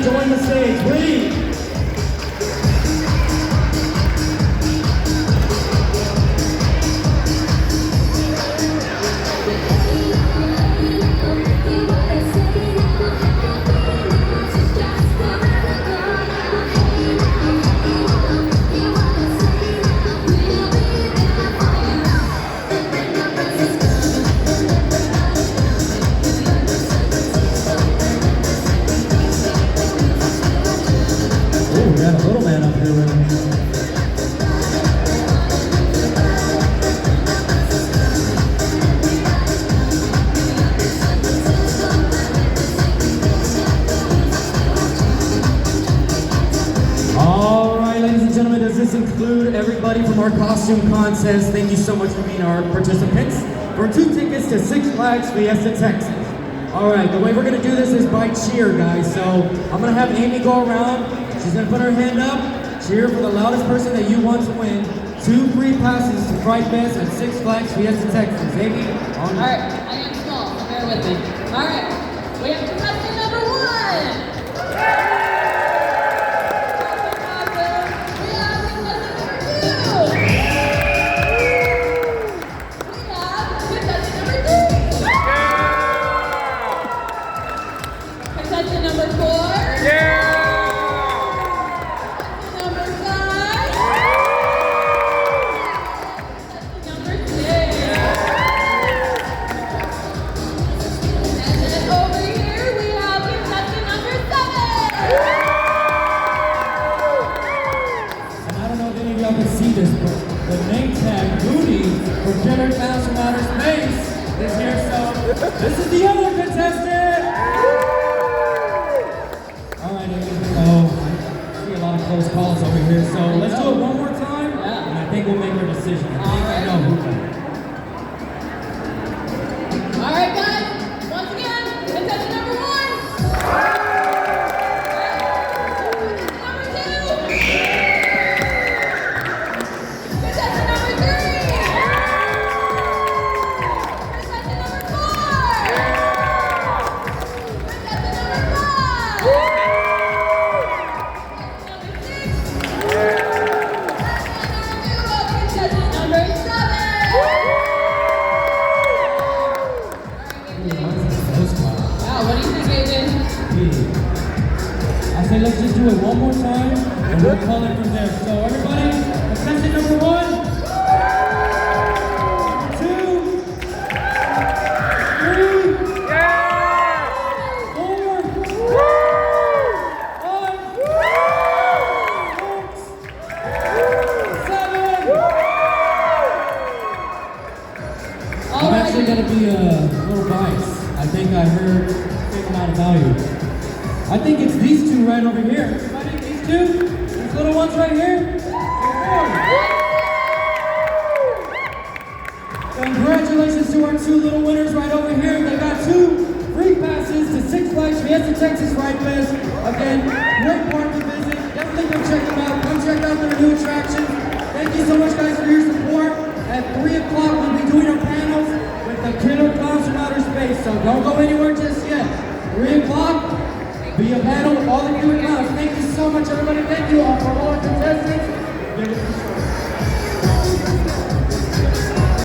join the stage, please. We got a little man up here with me. All right, ladies and gentlemen, does this include everybody from our costume contest? Thank you so much for being our participants. For 2 tickets to Six Flags Fiesta Texas. All right, the way we're gonna do this is by cheer, guys. So I'm gonna have Amy go around. She's gonna put her hand up, cheer for the loudest person that you want to win 2 free passes to Fright Fest at Six Flags Fiesta Texas. Amy, on. All right, I am small, so bear with me. All right, we have contestant number 1. We have contestant number 2. We have contestant number 3. Contestant number 4. See this, but the name tag Moody for Killer Clowns from Outer Space is here, so this is the other contestant! Alright, so I see a lot of close calls over here, so let's do it one more time, and I think we'll make our decision. I know who. Alright guys, once again, contestant number 1. I say let's just do it one more time and we'll call it from there. So everybody, contestant number 1, 2, 3, 4, 5, 6, 7. I'm actually going to be a little biased. I think I heard a big amount of value. I think it's these 2 right over here. Everybody, these 2? These little ones right here? Congratulations to our 2 little winners right over here. They got 2 free passes to Six Flags Fiesta Texas Fright Fest. Again, great park to visit. Definitely go check them out. Come check out their new attractions. Thank you so much, guys, for your support. At 3 o'clock, we'll be doing our panels with the Killer Clowns from Outer Space. So don't go anywhere just yet. 3 o'clock. Be a panel with all the new accounts. Thank you so much, everybody. Thank you all for all our contestants.